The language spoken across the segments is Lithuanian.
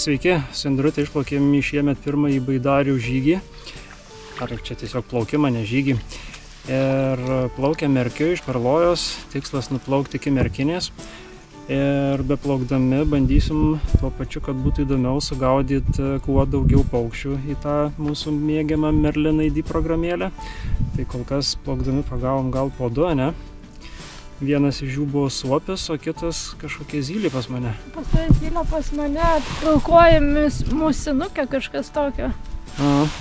Sveiki, su Indrute išplaukėm šiemet pirmąjį baidarių žygį. Ar čia tiesiog plaukimą, ne žygį. Ir plaukėm Merkiu iš Perlojos, tikslas nuplaukti iki Merkinės. Ir beplaukdami bandysim tuo pačiu, kad būtų įdomiau sugaudyti kuo daugiau paukščių į tą mūsų mėgiamą Merlin ID programėlę. Tai kol kas plaukdami pagavom gal po du, ne? Vienas iš jų buvo suopis, o kitas kažkokia zylė pas mane. Pas zylė pas mane, pilkoji musinukė, kažkas tokio.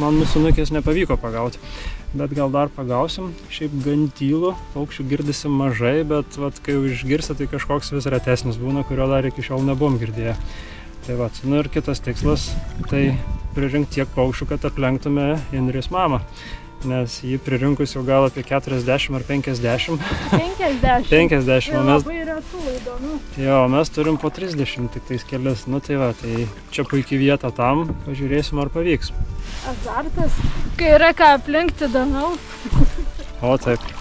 Man musinukės nepavyko pagauti, bet gal dar pagausim. Šiaip gan tylu, paukščių girdisi mažai, bet vat, kai jau išgirsi, tai kažkoks vis retesnis būna, kurio dar iki šiol nebuvom girdėję. Tai vat, nu ir kitas tikslas, tai pririnkti tiek paukščių, kad aplenktume Indrės mamą. Nes jį pririnkus jau gal apie 40 ar 50. 50? 50. Tai labai retų įdomu. Jo, mes turim po 30 tik tais kelias. Nu tai va, tai čia puikiai vieta tam, pažiūrėsim ar pavyks. Azartas, kai yra ką aplinkti įdomiau. O taip.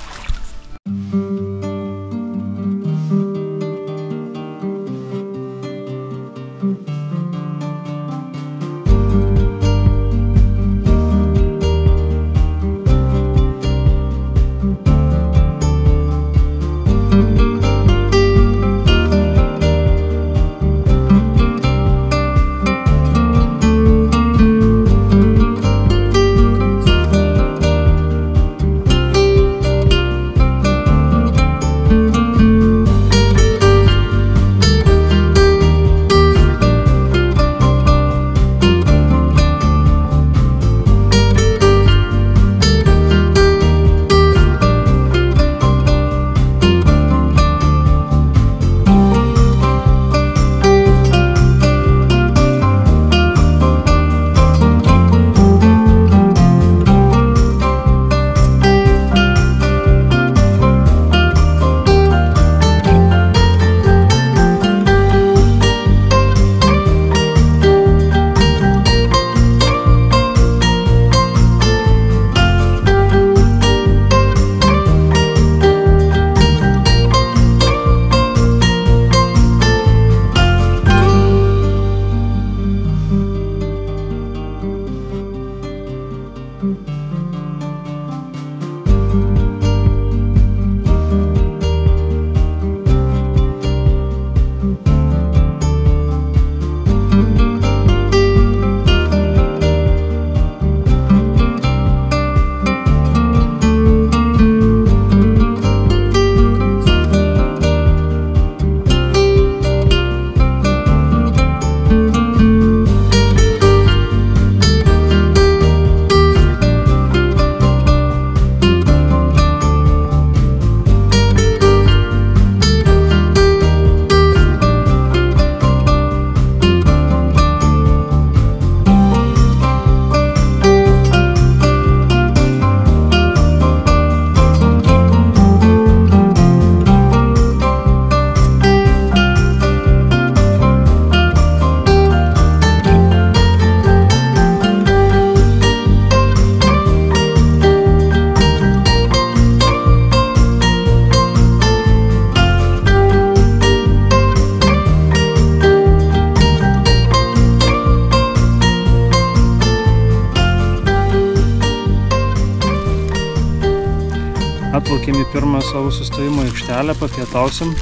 Atplaukėm į pirmą savo sustojimo aikštelę, papietausim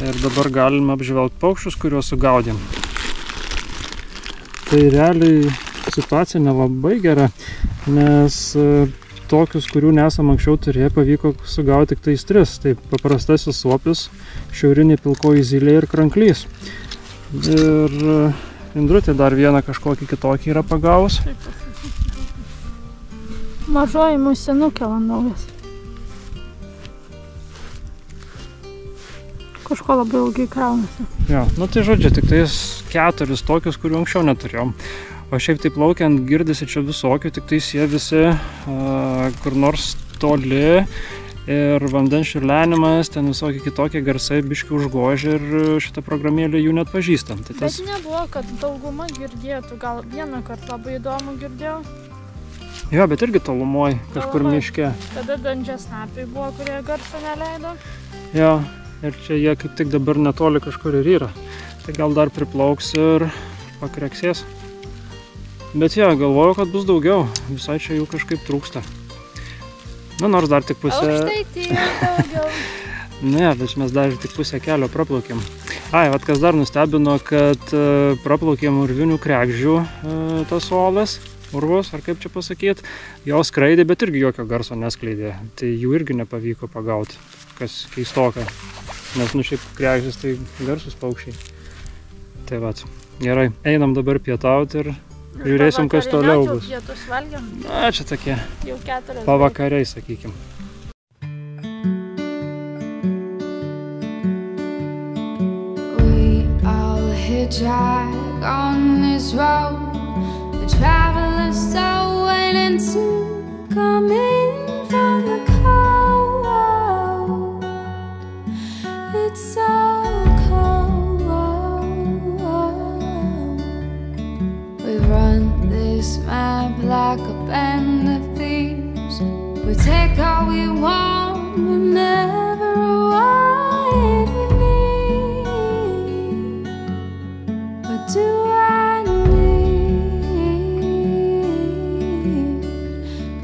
ir dabar galim apžvelgti paukščius, kuriuos sugaudėm. Tai realiai situacija nelabai gera, nes tokius, kurių nesam anksčiau turėję, pavyko sugauti tik tais 3. Tai paprastasis suopis, šiaurinė pilkoji zylė ir kranklys. Ir Indrutė dar vieną kažkokį kitokį yra pagavus. Mažoji musinukė vandaujas. Kažko labai ilgai kraunasi. Jo, nu tai žodžiu, tik tais 4 tokius, kurių anksčiau neturėjom. O šiaip tai plaukiant girdisi čia visokių, tik tais jie visi kur nors toli ir vandens čiurlenimas, ten visokie kitokie garsai biški užgožia ir šitą programėlę jų net pažįstam. Tai tas... Bet nebuvo, kad dauguma girdėtų, gal vieną kartą labai įdomu girdėjau. Jo, bet irgi tolumoj, kažkur miške. Tada dančiasnapiai buvo, kurie garso neleido. Jo, ir čia jie kaip tik dabar netoli kažkur ir yra. Tai gal dar priplauks ir pakreksės. Bet jo, galvoju, kad bus daugiau. Visai čia jų kažkaip trūksta. Na, nors dar tik pusę... Aukštaitija daugiau. Ne, bet mes dar tik pusę kelio praplaukėm. Ai, vat kas dar nustebino, kad praplaukėm urvinių kregždžių tas uolas, urvos, ar kaip čia pasakyt. Jos skraidė, bet irgi jokio garso neskleidė. Tai jų irgi nepavyko pagauti, kas keistoka. Nes, nu, šiaip kregždės tai garsus paukščiai. Tai vat, gerai, einam dabar pietauti ir žiūrėsim, kas toliau bus. Pietus valgiam. Na, čia tokie Jau 4. pavakariai, sakykim. We all hitchhike on this road. The travelers so waiting to come in from the cold. It's so run this map like a band of thieves. We take all we want, but never what we need. What do I need?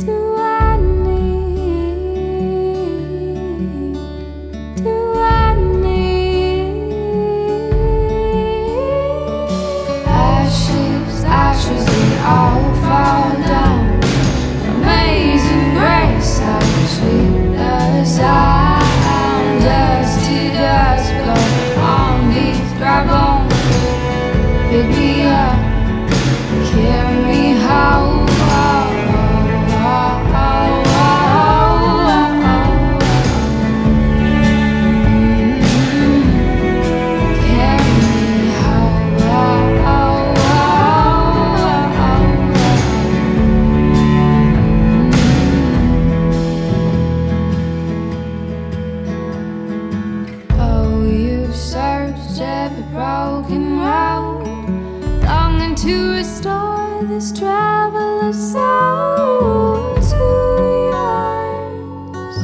Do I need? Do I need? Ashes, we all fall down. Amazing grace, how sweet the sound. Dust to dust, blow on these dry bones. Pick me up, carry me home. This traveler's soul to yours.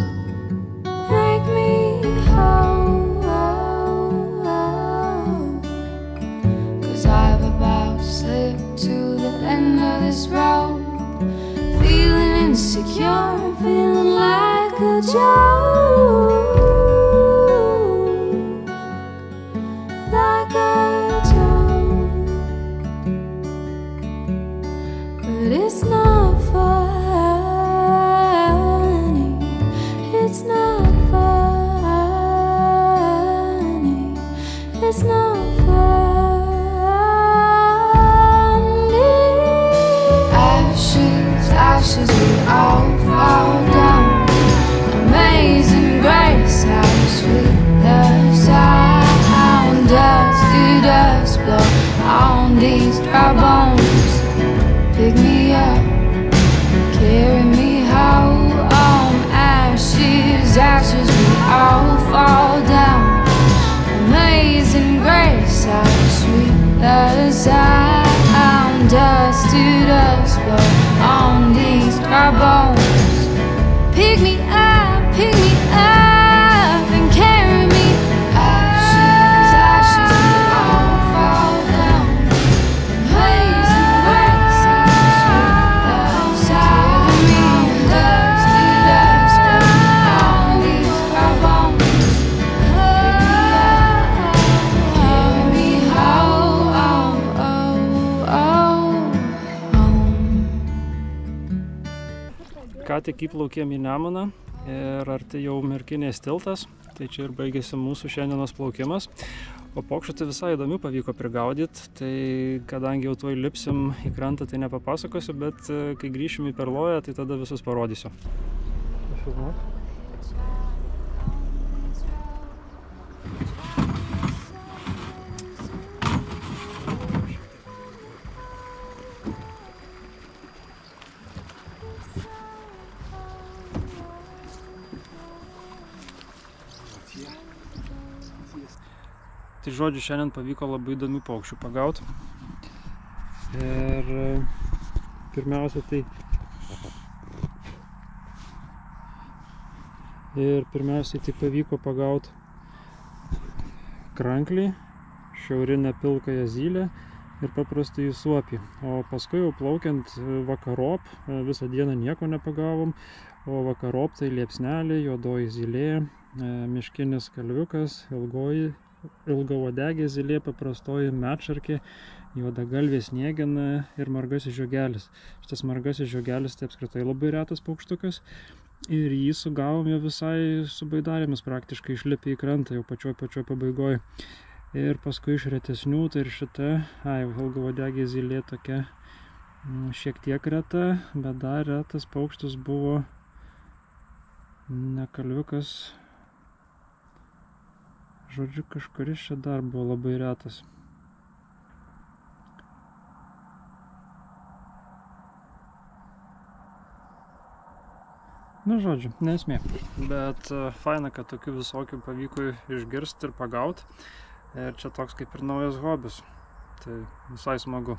Make me whole, 'cause I've about slipped to the end of this road. Feeling insecure, feeling like a joke. Like a but it's not funny, it's not funny, it's not funny. Ashes, ashes, we all fall down. Amazing grace, how sweet the sound. Dust to dust, blow on these dry bones. Pick me up, carry me home. Ashes, ashes, we all fall down. Amazing grace, how sweet the sound. Dust to dust, blow on these dry bones. Pick me up and carry me. Ashes, ashes, we all fall down. Amazing grace, how sweet the sound. Dust to dust, blow on these dry bones. Pick me up, carry me home. Ką tik įplaukėm į Nemuną ir arti jau Merkinės tiltas, tai čia ir baigėsi mūsų šiandienos plaukimas. O paukščių tai visai įdomių pavyko prigaudyti, tai kadangi jau tuoj lipsim į krantą, tai nepapasakosiu, bet kai grįšim į Perloją, tai tada visus parodysiu. Tai žodžiu, šiandien pavyko labai įdomių paukščių pagauti. Ir pirmiausia tai pavyko pagauti kranklį, šiaurinę pilkąją zylę ir paprastąjį suopį. O paskui jau plaukiant vakarop, visą dieną nieko nepagavom, o vakarop tai liepsnelė, juodoji zylė, miškinis kalviukas, ilgauodegė zylė, paprastoji medšarkė, juodagalvė sniegena ir margasis žiogelis. Šitas margasis žiogelis tai apskritai labai retas paukštukas ir jį sugavom jau visai su baidarėmis praktiškai išlipę į krantą jau pačioj pabaigoj. Ir paskui iš retesnių, tai ir šita, ilgauodegė zylė tokia šiek tiek reta, bet dar retas paukštis buvo ne kalviukas. Žodžiu, kažkuris čia dar buvo labai retas. Nu, žodžiu, nesmė. Bet faina, kad tokių visokių pavyko išgirsti ir pagaut. Ir čia toks kaip ir naujas hobis. Tai visai smagu.